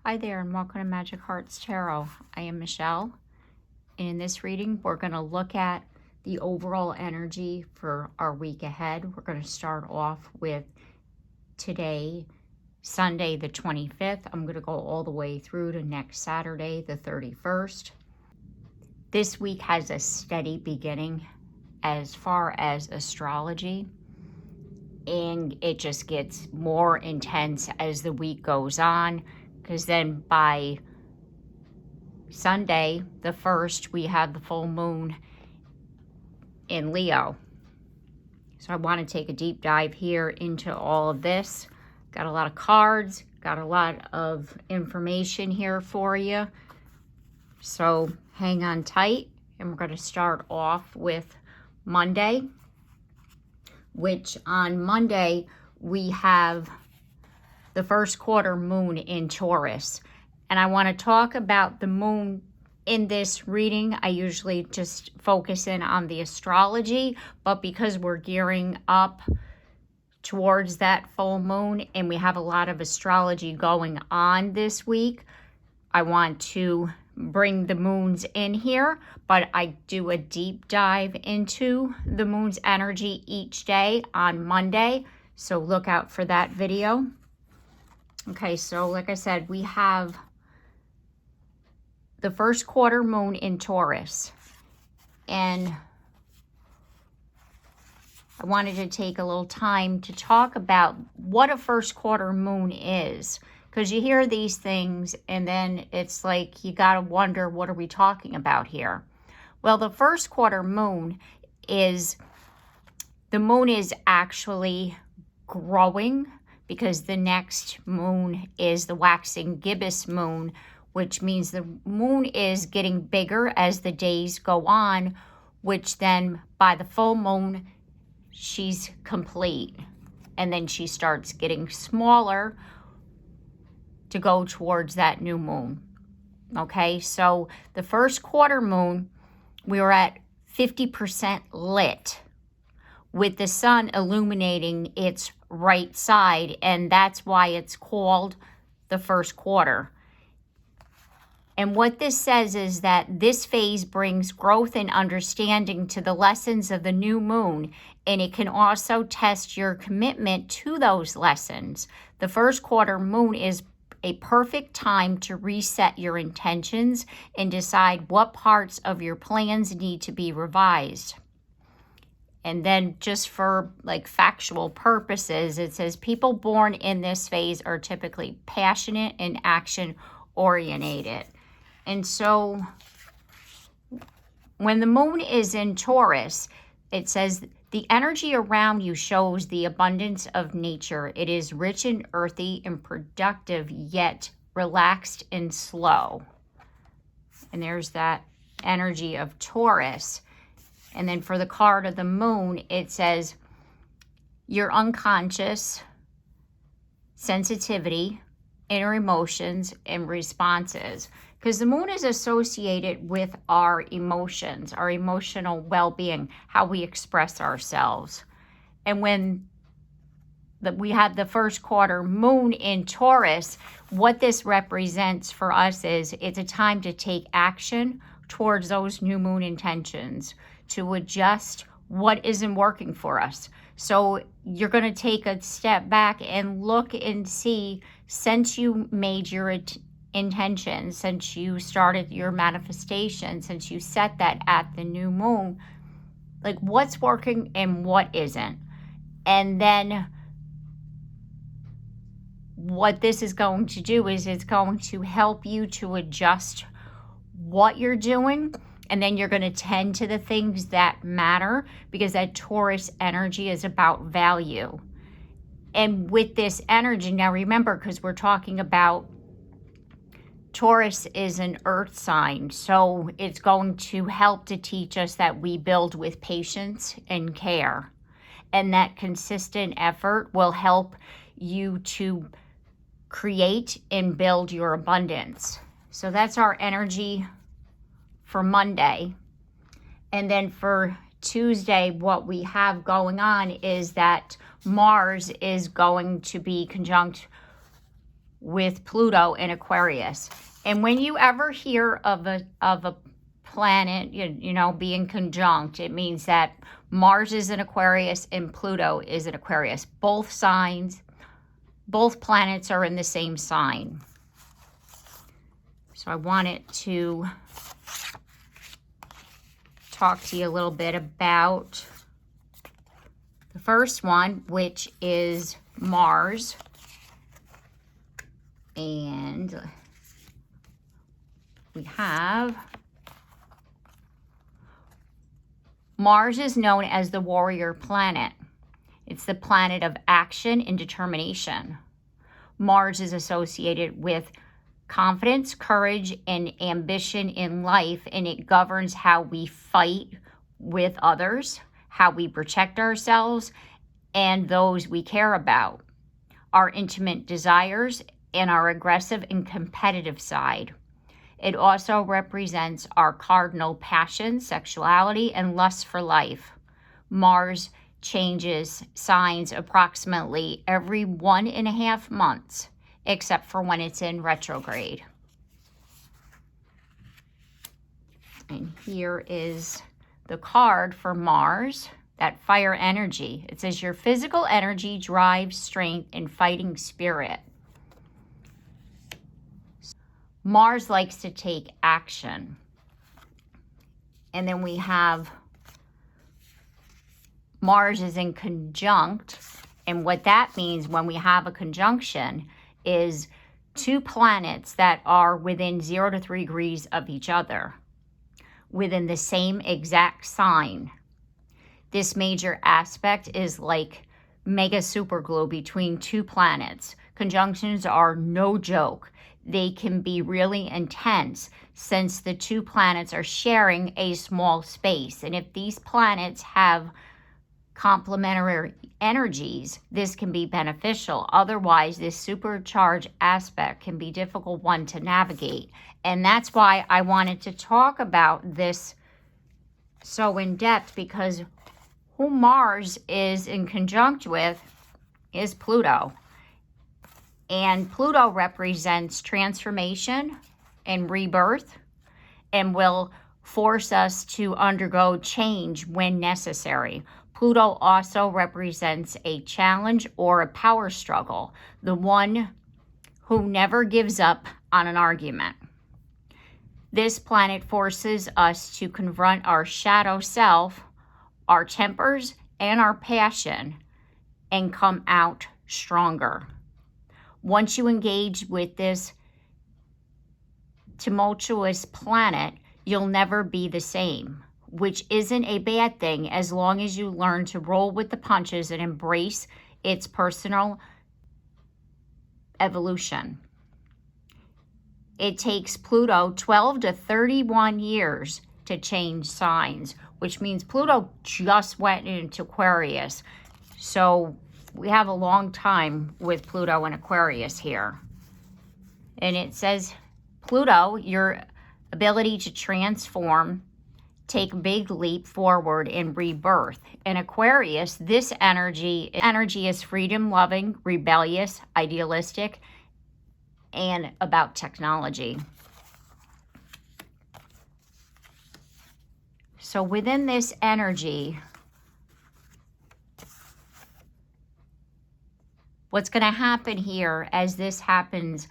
Hi there and welcome to Magic Hearts Tarot. I am Michelle. In this reading, we're going to look at the overall energy for our week ahead. We're going to start off with today, Sunday the 25th. I'm going to go all the way through to next Saturday, the 31st. This week has a steady beginning as far as astrology, and it just gets more intense as the week goes on. Because then by Sunday, the 1st, we have the full moon in Leo. So I want to take a deep dive here into all of this. Got a lot of cards, got a lot of information here for you. So hang on tight, and we're going to start off with Monday, which on Monday we have the first quarter moon in Taurus. And I want to talk about the moon in this reading. I usually just focus in on the astrology, but because we're gearing up towards that full moon and we have a lot of astrology going on this week, I want to bring the moons in here, but I do a deep dive into the moon's energy each day on Monday. So look out for that video. Okay, so like I said, we have the first quarter moon in Taurus. And I wanted to take a little time to talk about what a first quarter moon is. Because you hear these things and then it's like you got to wonder, what are we talking about here? Well, the first quarter moon is, the moon is actually growing, because the next moon is the waxing gibbous moon, which means the moon is getting bigger as the days go on, which then by the full moon, she's complete. And then she starts getting smaller to go towards that new moon. Okay, so the first quarter moon, we were at 50% lit, with the sun illuminating its right side, and that's why it's called the first quarter. And what this says is that this phase brings growth and understanding to the lessons of the new moon, and it can also test your commitment to those lessons. The first quarter moon is a perfect time to reset your intentions and decide what parts of your plans need to be revised. And then just for like factual purposes, it says people born in this phase are typically passionate and action oriented. And so when the moon is in Taurus, it says the energy around you shows the abundance of nature. It is rich and earthy and productive, yet relaxed and slow. And there's that energy of Taurus. And then for the card of the moon, it says your unconscious sensitivity, inner emotions, and responses. Because the moon is associated with our emotions, our emotional well-being, how we express ourselves. And when we have the first quarter moon in Taurus, what this represents for us is it's a time to take action towards those new moon intentions, to adjust what isn't working for us. So you're going to take a step back and look and see, since you made your intention, since you started your manifestation, since you set that at the new moon, like what's working and what isn't. And then what this is going to do is it's going to help you to adjust what you're doing. And then you're going to tend to the things that matter, because that Taurus energy is about value. And with this energy, now remember, because we're talking about Taurus is an earth sign, so it's going to help to teach us that we build with patience and care. And that consistent effort will help you to create and build your abundance. So that's our energy for Monday. And then for Tuesday, what we have going on is that Mars is going to be conjunct with Pluto in Aquarius. And when you ever hear of a planet, you know, being conjunct, it means that Mars is in Aquarius and Pluto is in Aquarius. Both signs, both planets are in the same sign. So I wanted to talk to you a little bit about the first one, which is Mars. And we have Mars is known as the warrior planet. It's the planet of action and determination. Mars is associated with confidence, courage, and ambition in life, and it governs how we fight with others, how we protect ourselves and those we care about, our intimate desires, and our aggressive and competitive side. It also represents our cardinal passions, sexuality, and lust for life. Mars changes signs approximately every 1.5 months, except for when it's in retrograde. And here is the card for Mars, that fire energy. It says your physical energy drives strength and fighting spirit. Mars likes to take action. And then we have Mars is in conjunct. And what that means when we have a conjunction is two planets that are within 0 to 3 degrees of each other, within the same exact sign. This major aspect is like mega super glue between two planets. Conjunctions are no joke. They can be really intense since the two planets are sharing a small space. And if these planets have complementary energies, this can be beneficial. Otherwise, this supercharged aspect can be a difficult one to navigate. And that's why I wanted to talk about this so in depth, because who Mars is in conjunct with is Pluto. And Pluto represents transformation and rebirth and will force us to undergo change when necessary. Pluto also represents a challenge or a power struggle, the one who never gives up on an argument. This planet forces us to confront our shadow self, our tempers, and our passion, and come out stronger. Once you engage with this tumultuous planet, you'll never be the same, which isn't a bad thing as long as you learn to roll with the punches and embrace its personal evolution. It takes Pluto 12 to 31 years to change signs, which means Pluto just went into Aquarius. So we have a long time with Pluto and Aquarius here. And it says, Pluto, your ability to transform, take a big leap forward in rebirth. In Aquarius, this energy is freedom-loving, rebellious, idealistic, and about technology. So within this energy, what's going to happen here as this happens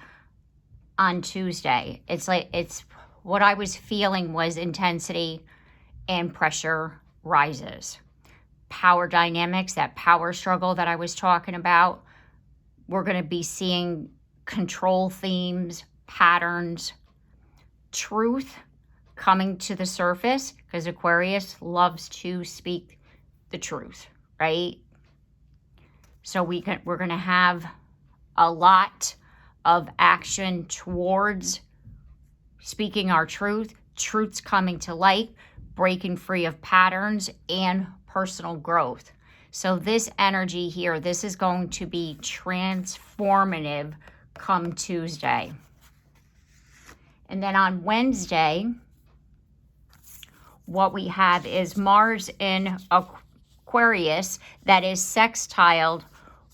on Tuesday, it's what I was feeling was intensity and pressure rises. Power dynamics, that power struggle that I was talking about, we're going to be seeing control themes, patterns, truth coming to the surface, because Aquarius loves to speak the truth, right? So we're going to have a lot of action towards speaking our truth, truths coming to light, breaking free of patterns, and personal growth. So this energy here, this is going to be transformative come Tuesday. And then on Wednesday, what we have is Mars in Aquarius that is sextiled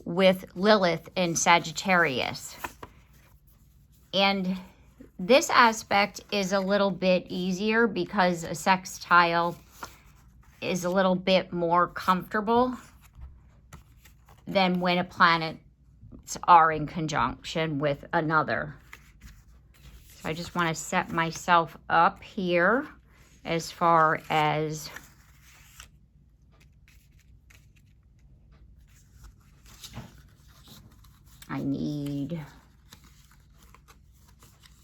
with Lilith in Sagittarius. And this aspect is a little bit easier because a sextile is a little bit more comfortable than when a planets are in conjunction with another. So I just want to set myself up here as far as I need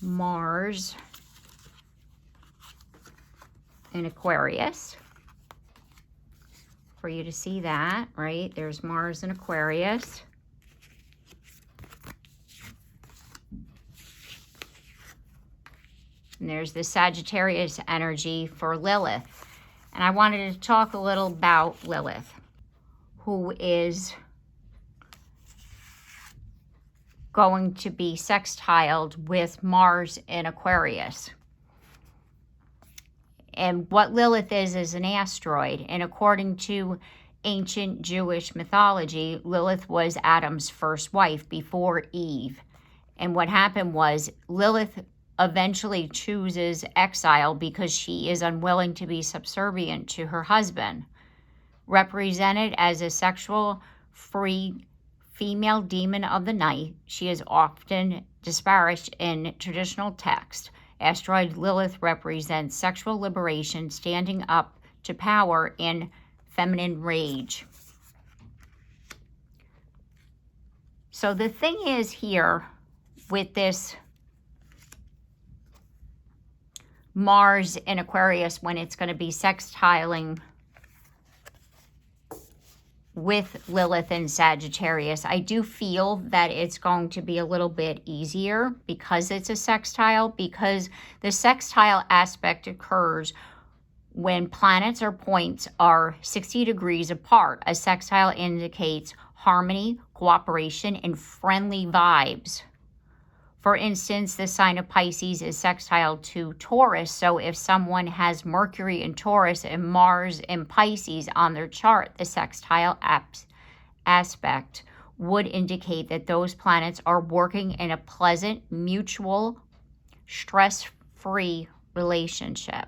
Mars in Aquarius for you to see that, right? There's Mars in Aquarius. And there's the Sagittarius energy for Lilith. And I wanted to talk a little about Lilith, who is going to be sextiled with Mars in Aquarius. And what Lilith is an asteroid. And according to ancient Jewish mythology, Lilith was Adam's first wife before Eve. And what happened was Lilith eventually chooses exile because she is unwilling to be subservient to her husband. Represented as a sexual free female demon of the night, she is often disparaged in traditional text. Asteroid Lilith represents sexual liberation, standing up to power and feminine rage. So the thing is here with this Mars in Aquarius, when it's going to be sextiling with Lilith and Sagittarius, I do feel that it's going to be a little bit easier because it's a sextile, because the sextile aspect occurs when planets or points are 60 degrees apart. A sextile indicates harmony, cooperation, and friendly vibes. For instance, the sign of Pisces is sextile to Taurus. So if someone has Mercury in Taurus and Mars in Pisces on their chart, the sextile aspect would indicate that those planets are working in a pleasant, mutual, stress-free relationship.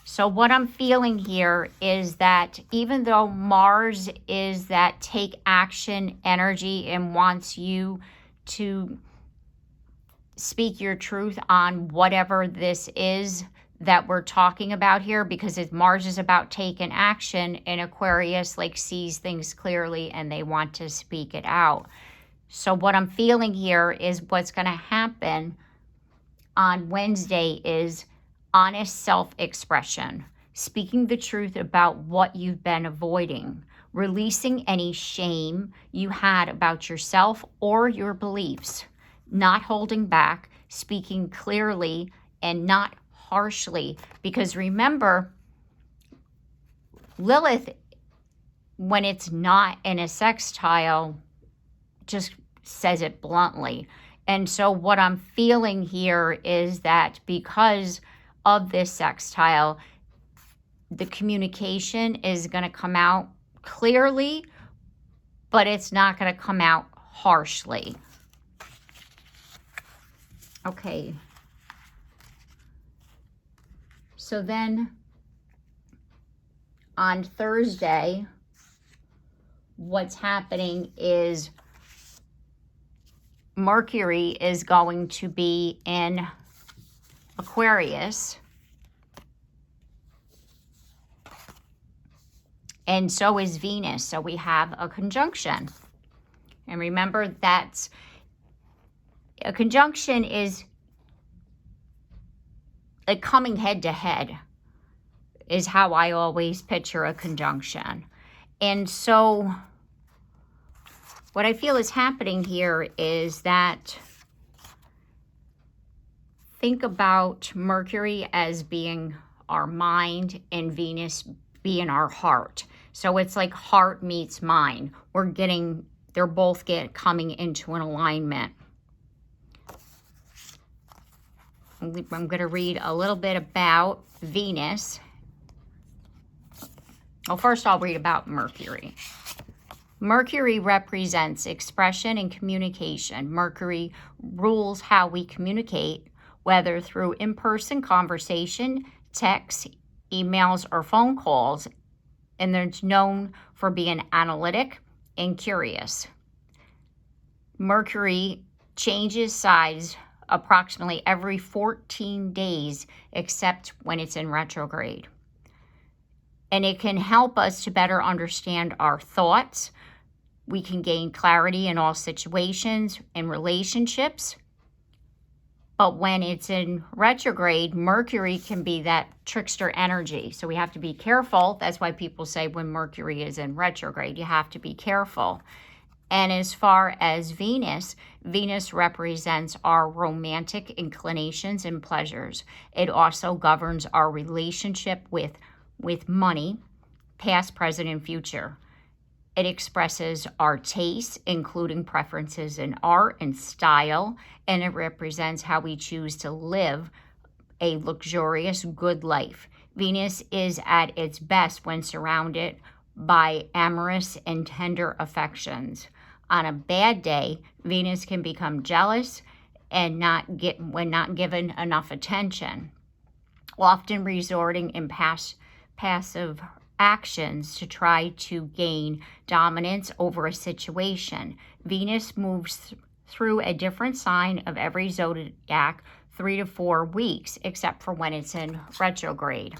So what I'm feeling here is that even though Mars is that take action energy and wants you to speak your truth on whatever this is that we're talking about here, because if Mars is about taking action, and Aquarius like sees things clearly and they want to speak it out. So what I'm feeling here is what's going to happen on Wednesday is honest self-expression, speaking the truth about what you've been avoiding, releasing any shame you had about yourself or your beliefs, not holding back, speaking clearly and not harshly. Because remember, Lilith, when it's not in a sextile, just says it bluntly. And so what I'm feeling here is that because of this sextile, the communication is going to come out clearly, but it's not going to come out harshly. Okay. So then on Thursday, what's happening is Mercury is going to be in Aquarius. And so is Venus. So we have a conjunction. And remember, that's a conjunction is like coming head to head is how I always picture a conjunction. And so what I feel is happening here is that think about Mercury as being our mind and Venus being our heart. So it's like heart meets mind. They're both coming into an alignment. I'm going to read a little bit about Venus. Well, first I'll read about Mercury. Mercury represents expression and communication. Mercury rules how we communicate, whether through in-person conversation, texts, emails, or phone calls, and they're known for being analytic and curious. Mercury changes sides approximately every 14 days, except when it's in retrograde. And it can help us to better understand our thoughts. We can gain clarity in all situations and relationships. But when it's in retrograde, Mercury can be that trickster energy. So we have to be careful. That's why people say when Mercury is in retrograde, you have to be careful. And as far as Venus, Venus represents our romantic inclinations and pleasures. It also governs our relationship with money, past, present, and future. It expresses our tastes, including preferences in art and style, and it represents how we choose to live a luxurious, good life. Venus is at its best when surrounded by amorous and tender affections. On a bad day, Venus can become jealous and when not given enough attention, often resorting in passive actions to try to gain dominance over a situation. Venus moves through a different sign of every zodiac 3 to 4 weeks, except for when it's in retrograde.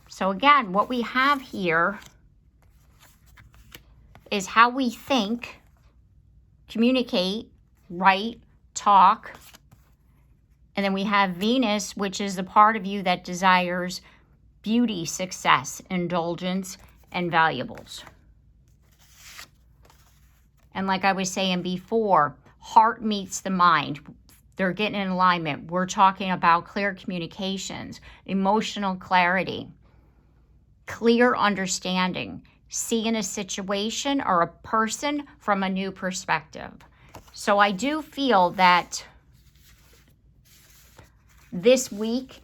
So again, what we have here is how we think, communicate, write, talk. And then we have Venus, which is the part of you that desires beauty, success, indulgence, and valuables. And like I was saying before, heart meets the mind. They're getting in alignment. We're talking about clear communications, emotional clarity, clear understanding, seeing a situation or a person from a new perspective. So I do feel that this week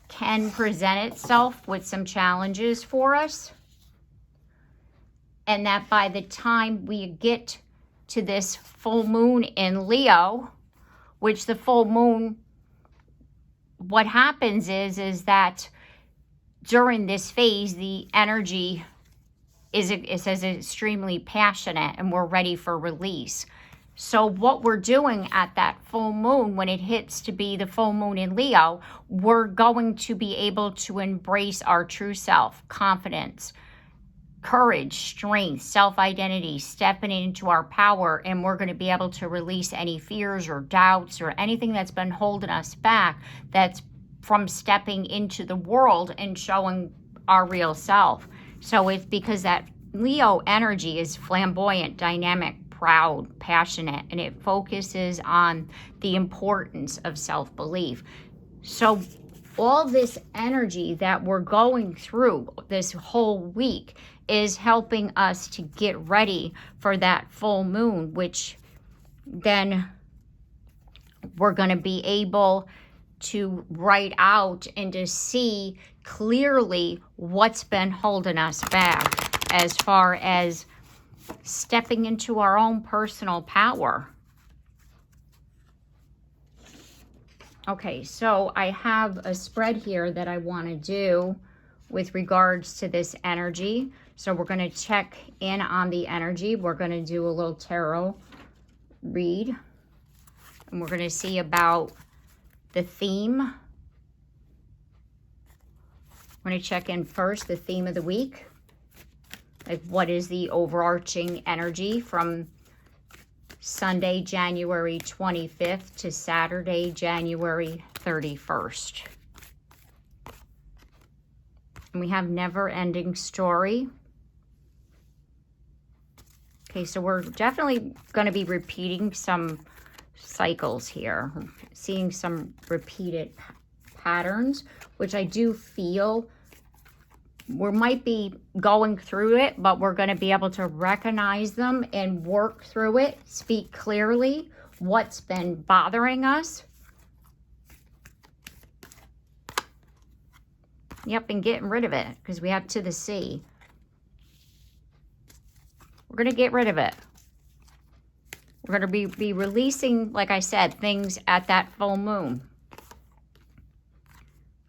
can present itself with some challenges for us, and that by the time we get to this full moon in Leo, which the full moon, what happens is that during this phase, the energy is extremely passionate and we're ready for release. So what we're doing at that full moon, when it hits to be the full moon in Leo, we're going to be able to embrace our true self, confidence, courage, strength, self-identity, stepping into our power, and we're going to be able to release any fears or doubts or anything that's been holding us back, that's from stepping into the world and showing our real self. So it's because that Leo energy is flamboyant, dynamic, proud, passionate, and it focuses on the importance of self-belief. So all this energy that we're going through this whole week is helping us to get ready for that full moon, which then we're going to be able to write out and to see clearly what's been holding us back as far as stepping into our own personal power. Okay, so I have a spread here that I want to do with regards to this energy. So we're going to check in on the energy. We're going to do a little tarot read, and we're going to see about the theme. I'm going to check in first the theme of the week. Like, what is the overarching energy from Sunday, January 25th to Saturday, January 31st. And we have never-ending story. Okay, so we're definitely going to be repeating some cycles here, seeing some repeated patterns, which I do feel we might be going through it, but we're going to be able to recognize them and work through it, speak clearly what's been bothering us. Yep, and getting rid of it, because we have to the sea. We're We're going to get rid of it. We're going to be releasing, like I said, things at that full moon.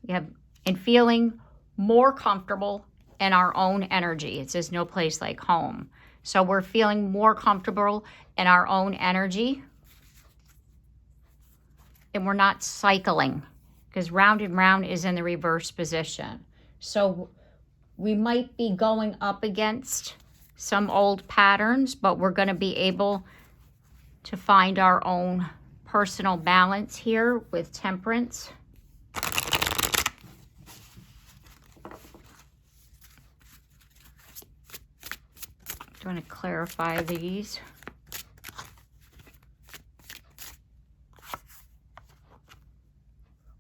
And feeling more comfortable in our own energy. It says no place like home. So we're feeling more comfortable in our own energy. And we're not cycling, because round and round is in the reverse position. So we might be going up against some old patterns, but we're going to be able to find our own personal balance here with Temperance. I'm going to clarify these.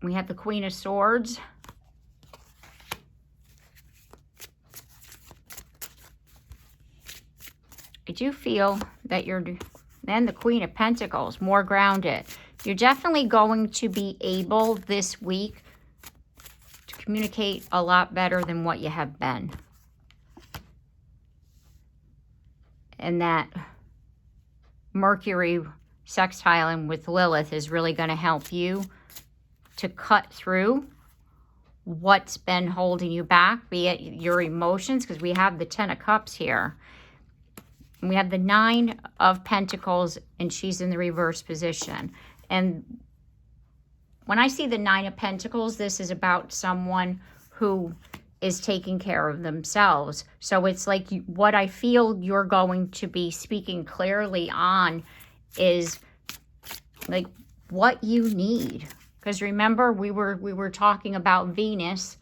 We have the Queen of Swords. I do feel that then the Queen of Pentacles, more grounded. You're definitely going to be able this week to communicate a lot better than what you have been. And that Mercury sextiling with Lilith is really going to help you to cut through what's been holding you back, be it your emotions, because we have the Ten of Cups here. And we have the Nine of Pentacles, and she's in the reverse position. And when I see the Nine of Pentacles, this is about someone who is taking care of themselves. So it's like what I feel you're going to be speaking clearly on is like what you need. Because remember, we were talking about Venus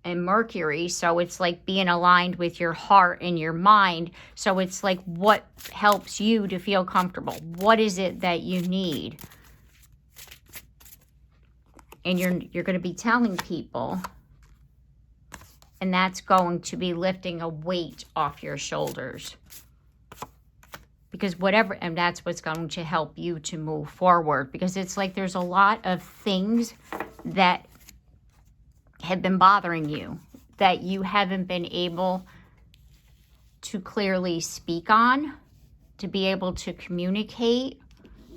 and Mercury, so it's like being aligned with your heart and your mind. So it's like what helps you to feel comfortable. What is it that you need? And you're going to be telling people, and that's going to be lifting a weight off your shoulders. Because and that's what's going to help you to move forward. Because it's like there's a lot of things that have been bothering you that you haven't been able to clearly speak on, to be able to communicate,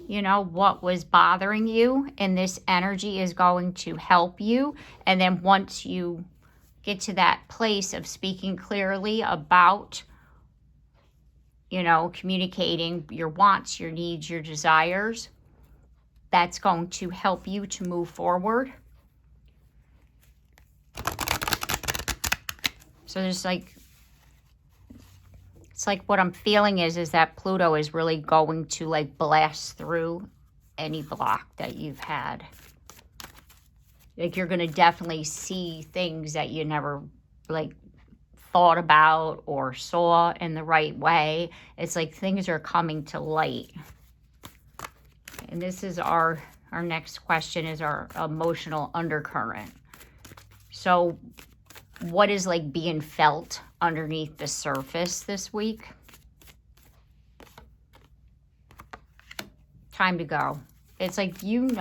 what was bothering you. And this energy is going to help you. And then once you get to that place of speaking clearly about, communicating your wants, your needs, your desires, that's going to help you to move forward. So it's like what I'm feeling is that Pluto is really going to like blast through any block that you've had. Like you're going to definitely see things that you never like thought about or saw in the right way. It's like things are coming to light. And this is our next question is our emotional undercurrent. So what is like being felt underneath the surface this week? Time to go. It's like, you're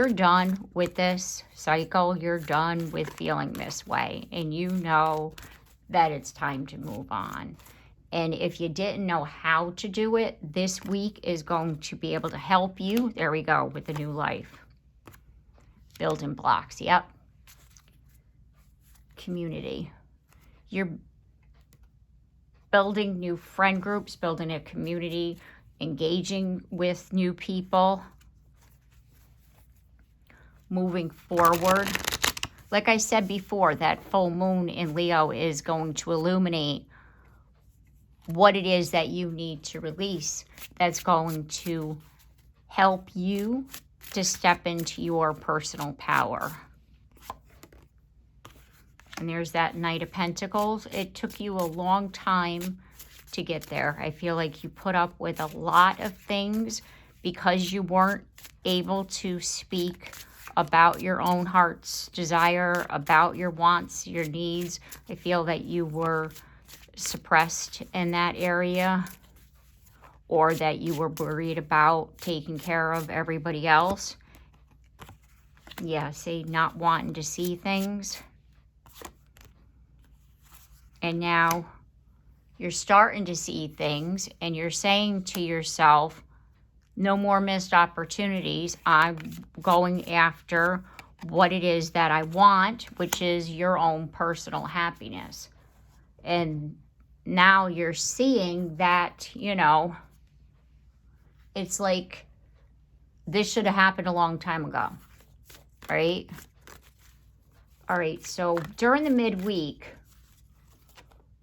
done with this cycle. You're done with feeling this way. And you know that it's time to move on. And if you didn't know how to do it, this week is going to be able to help you. There we go, with the new life. Building blocks, yep. Community. You're building new friend groups, building a community, engaging with new people, moving forward. Like I said before, that full moon in Leo is going to illuminate what it is that you need to release that's going to help you to step into your personal power. And there's that Knight of Pentacles. It took you a long time to get there. I feel like you put up with a lot of things because you weren't able to speak about your own heart's desire, about your wants, your needs. I feel that you were suppressed in that area, or that you were worried about taking care of everybody else. Yeah, say not wanting to see things. And now you're starting to see things and you're saying to yourself, no more missed opportunities. I'm going after what it is that I want, which is your own personal happiness. And now you're seeing that, you know, it's like this should have happened a long time ago, right? All right, so during the midweek,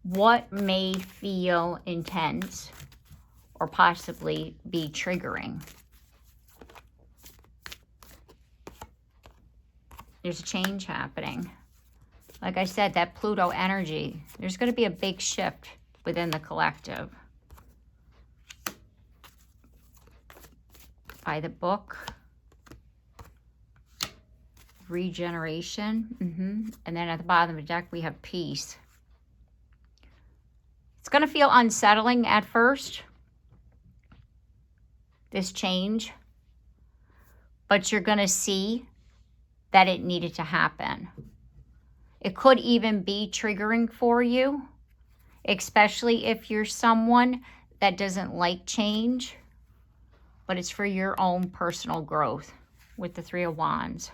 what may feel intense or possibly be triggering? There's a change happening. Like I said, that Pluto energy, there's going to be a big shift within the collective. By the book, regeneration, and then at the bottom of the deck we have peace. It's going to feel unsettling at first, this change, but you're going to see that it needed to happen. It could even be triggering for you, especially if you're someone that doesn't like change, but it's for your own personal growth with the Three of Wands.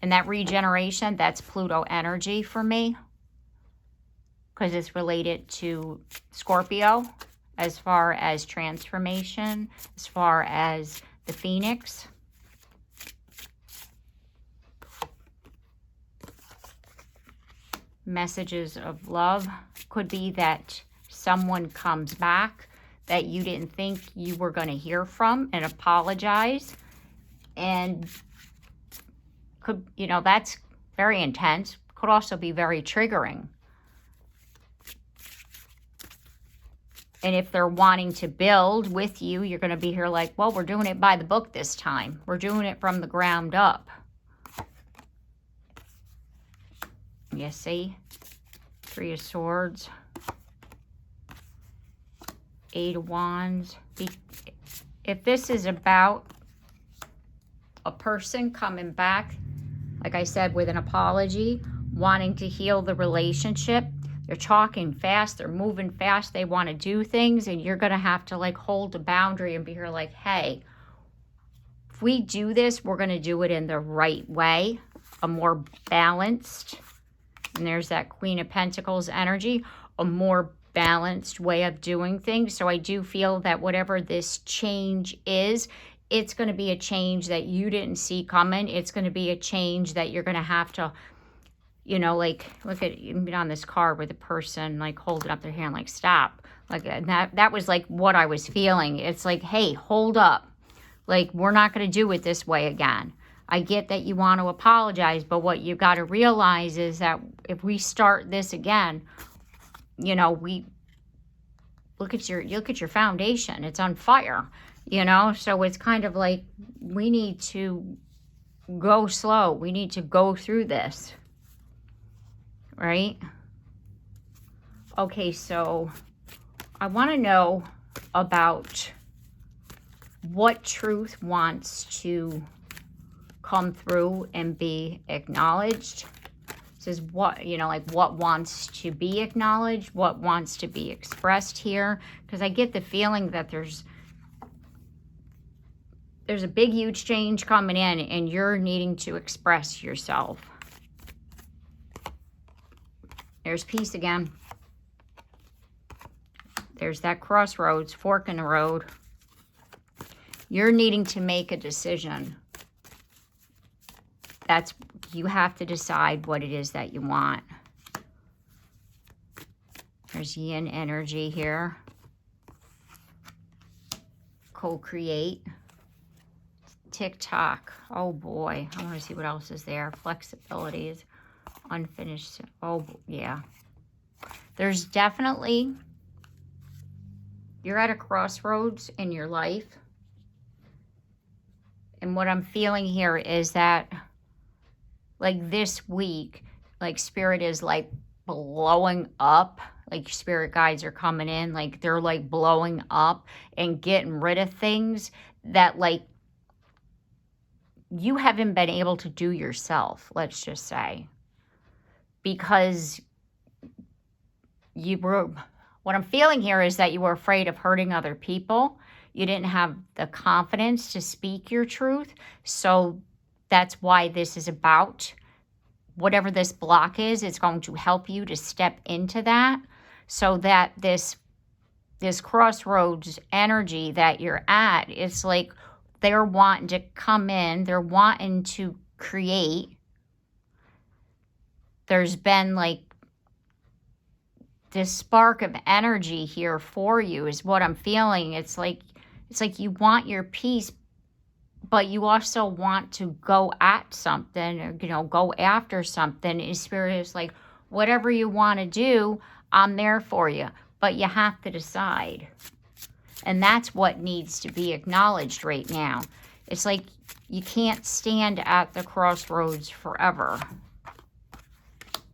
And that regeneration, that's Pluto energy for me, because it's related to Scorpio as far as transformation, as far as the Phoenix. Messages of love could be that someone comes back that you didn't think you were going to hear from and apologize. And could, you know, that's very intense. Could also be very triggering. And if they're wanting to build with you, you're going to be here like, well, we're doing it by the book this time. We're doing it from the ground up. You see? Three of Swords. Eight of Wands. If this is about a person coming back, like I said, with an apology, wanting to heal the relationship, they're talking fast, they're moving fast, they want to do things, and you're going to have to like hold a boundary and be here like, hey, if we do this, we're going to do it in the right way, a more balanced, and there's that Queen of Pentacles energy, a more balanced way of doing things. So I do feel that whatever this change is, it's going to be a change that you didn't see coming. It's going to be a change that you're going to have to, you know, like, look at, even on this card with a person, like, holding up their hand, like, stop. Like, that was, like, what I was feeling. It's like, hey, hold up. Like, we're not going to do it this way again. I get that you want to apologize, but what you got to realize is that if we start this again, you know, we look at your foundation. It's on fire, you know? So it's kind of like we need to go slow. We need to go through this. Right? Okay, so I want to know about what truth wants to come through and be acknowledged. This is what, you know, like what wants to be acknowledged, what wants to be expressed here. Because I get the feeling that there's a big, huge change coming in and you're needing to express yourself. There's peace again. There's that crossroads, fork in the road. You're needing to make a decision. You have to decide what it is that you want. There's yin energy here. Co-create. Tick-tock. Oh boy. I want to see what else is there. Flexibility is unfinished. Oh yeah. There's definitely, you're at a crossroads in your life. And what I'm feeling here is that, like, this week, like, Spirit is, like, blowing up. Like, Spirit guides are coming in. Like, they're, like, blowing up and getting rid of things that, like, you haven't been able to do yourself, let's just say. Because what I'm feeling here is that you were afraid of hurting other people. You didn't have the confidence to speak your truth. So that's why this is about. Whatever this block is, it's going to help you to step into that, so that this crossroads energy that you're at, it's like they're wanting to come in, they're wanting to create. There's been like this spark of energy here for you is what I'm feeling. It's like you want your peace, but you also want to go at something, or, go after something. And Spirit is like, whatever you want to do, I'm there for you. But you have to decide. And that's what needs to be acknowledged right now. It's like you can't stand at the crossroads forever.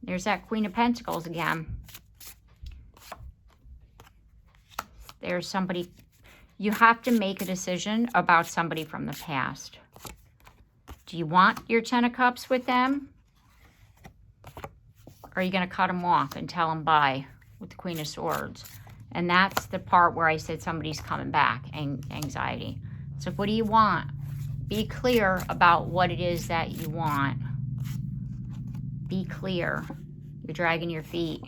There's that Queen of Pentacles again. There's somebody. You have to make a decision about somebody from the past. Do you want your 10 of Cups with them? Or are you going to cut them off and tell them bye with the Queen of Swords? And that's the part where I said somebody's coming back, anxiety. So what do you want? Be clear about what it is that you want. Be clear. You're dragging your feet.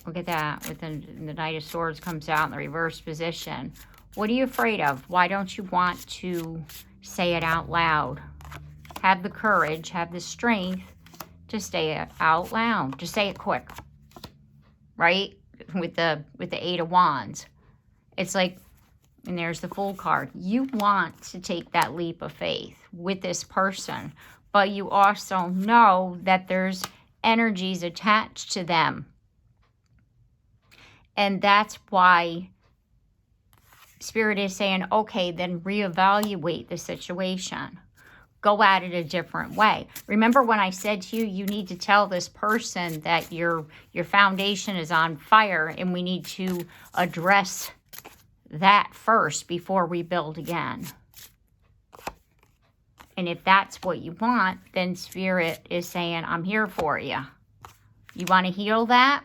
Look at that. With the Knight of Swords comes out in the reverse position. What are you afraid of? Why don't you want to say it out loud? Have the courage, have the strength to say it out loud. Just say it quick. Right? With the 8 of Wands. It's like, and there's the Fool card. You want to take that leap of faith with this person, but you also know that there's energies attached to them. And that's why Spirit is saying, okay, then reevaluate the situation. Go at it a different way. Remember when I said to you, you need to tell this person that your foundation is on fire, and we need to address that first before we build again. And if that's what you want, then Spirit is saying, I'm here for you. You want to heal that?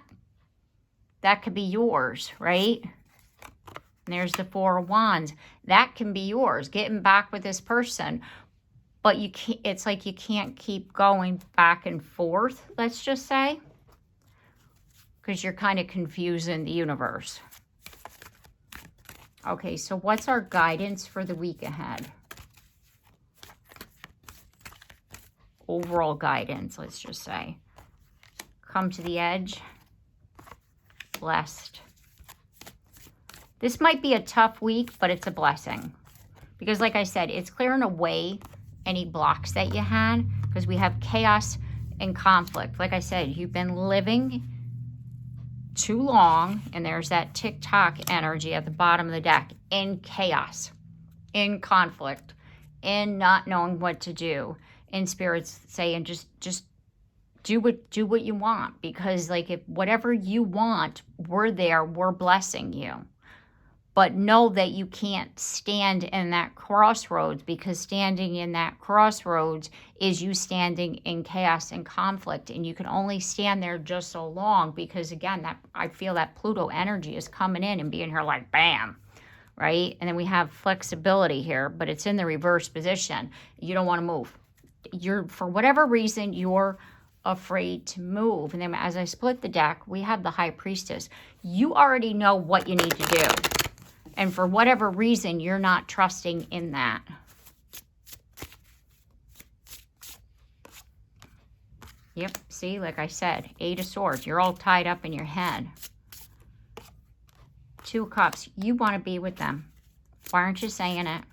That could be yours, right? And there's the 4 of Wands. That can be yours, getting back with this person. But you can't, it's like you can't keep going back and forth, let's just say. Because you're kind of confusing the universe. Okay, so what's our guidance for the week ahead? Overall guidance, let's just say. Come to the edge. Blessed. This might be a tough week, but it's a blessing. Because like I said, it's clearing away any blocks that you had. Because we have chaos and conflict. Like I said, you've been living too long. And there's that tick-tock energy at the bottom of the deck. In chaos. In conflict. In not knowing what to do. In Spirit's saying just do what you want, because like if whatever you want, we're there, we're blessing you. But know that you can't stand in that crossroads, because standing in that crossroads is you standing in chaos and conflict, and you can only stand there just so long, because again, that I feel that Pluto energy is coming in and being here like bam, right? And then we have flexibility here, but it's in the reverse position. You don't want to move. You're, for whatever reason, you're afraid to move. And then as I split the deck, we have the High Priestess. You already know what you need to do. And for whatever reason, you're not trusting in that. Yep, see, like I said, 8 of Swords. You're all tied up in your head. 2 Cups. You want to be with them. Why aren't you saying it?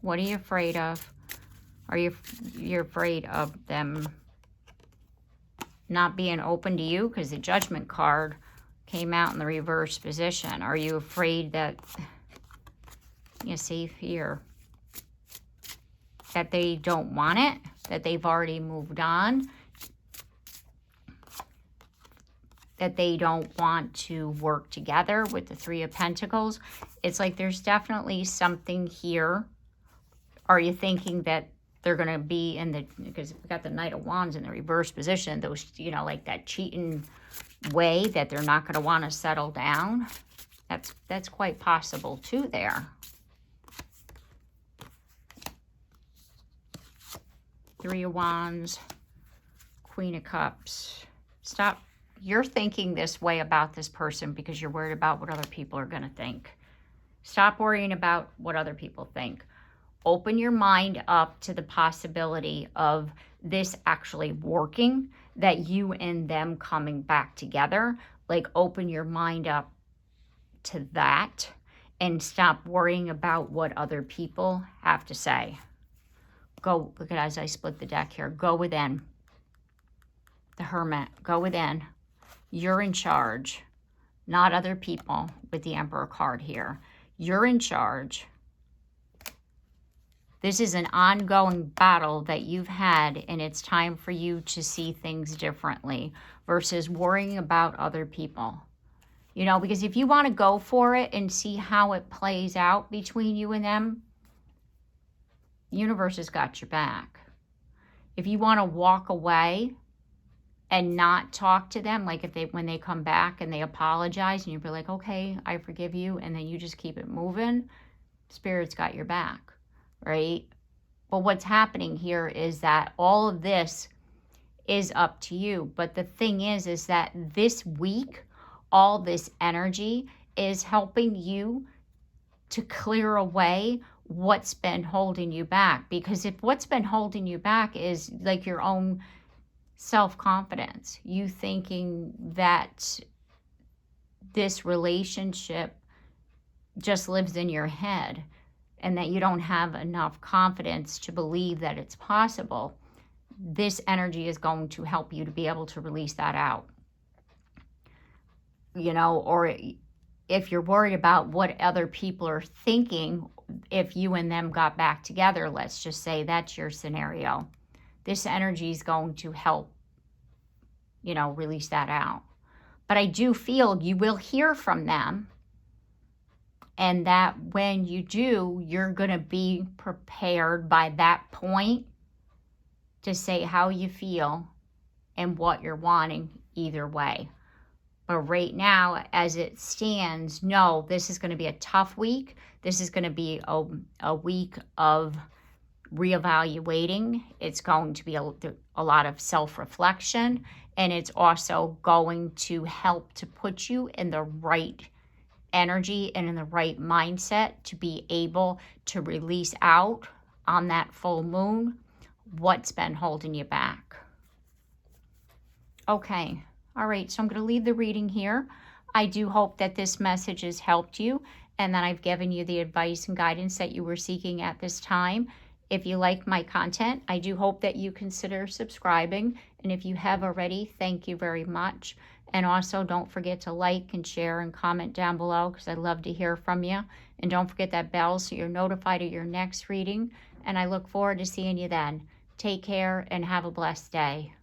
What are you afraid of? Are you're afraid of them not being open to you? Because the Judgment card came out in the reverse position. Are you afraid that, you see here, that they don't want it? That they've already moved on? That they don't want to work together with the 3 of Pentacles? It's like there's definitely something here. Are you thinking that they're going to be in the, because we got the Knight of Wands in the reverse position, those, you know, like that cheating way that they're not going to want to settle down. That's quite possible too there. Three of Wands, Queen of Cups. Stop. You're thinking this way about this person because you're worried about what other people are going to think. Stop worrying about what other people think. Open your mind up to the possibility of this actually working, that you and them coming back together. Like, open your mind up to that and stop worrying about what other people have to say. Go, look at, as I split the deck here, go within. The Hermit, go within. You're in charge, not other people, with the Emperor card here. You're in charge. This is an ongoing battle that you've had, and it's time for you to see things differently versus worrying about other people. You know, because if you want to go for it and see how it plays out between you and them, the universe has got your back. If you want to walk away and not talk to them, like when they come back and they apologize and you be like, okay, I forgive you, and then you just keep it moving, Spirit's got your back, right? But what's happening here is that all of this is up to you. But the thing is that this week, all this energy is helping you to clear away what's been holding you back. Because if what's been holding you back is like your own self-confidence, you thinking that this relationship just lives in your head and that you don't have enough confidence to believe that it's possible, this energy is going to help you to be able to release that out. You know, or if you're worried about what other people are thinking, if you and them got back together, let's just say that's your scenario, this energy is going to help, you know, release that out. But I do feel you will hear from them, and that when you do, you're going to be prepared by that point to say how you feel and what you're wanting either way. But right now, as it stands, no, this is going to be a tough week. This is going to be a week of reevaluating. It's going to be a lot of self-reflection, and it's also going to help to put you in the right energy and in the right mindset to be able to release out on that full moon what's been holding you back. Okay. All right, so I'm going to leave the reading here. I do hope that this message has helped you and that I've given you the advice and guidance that you were seeking at this time. If you like my content, I do hope that you consider subscribing. And if you have already, thank you very much. And also don't forget to like and share and comment down below because I'd love to hear from you. And don't forget that bell so you're notified of your next reading. And I look forward to seeing you then. Take care and have a blessed day.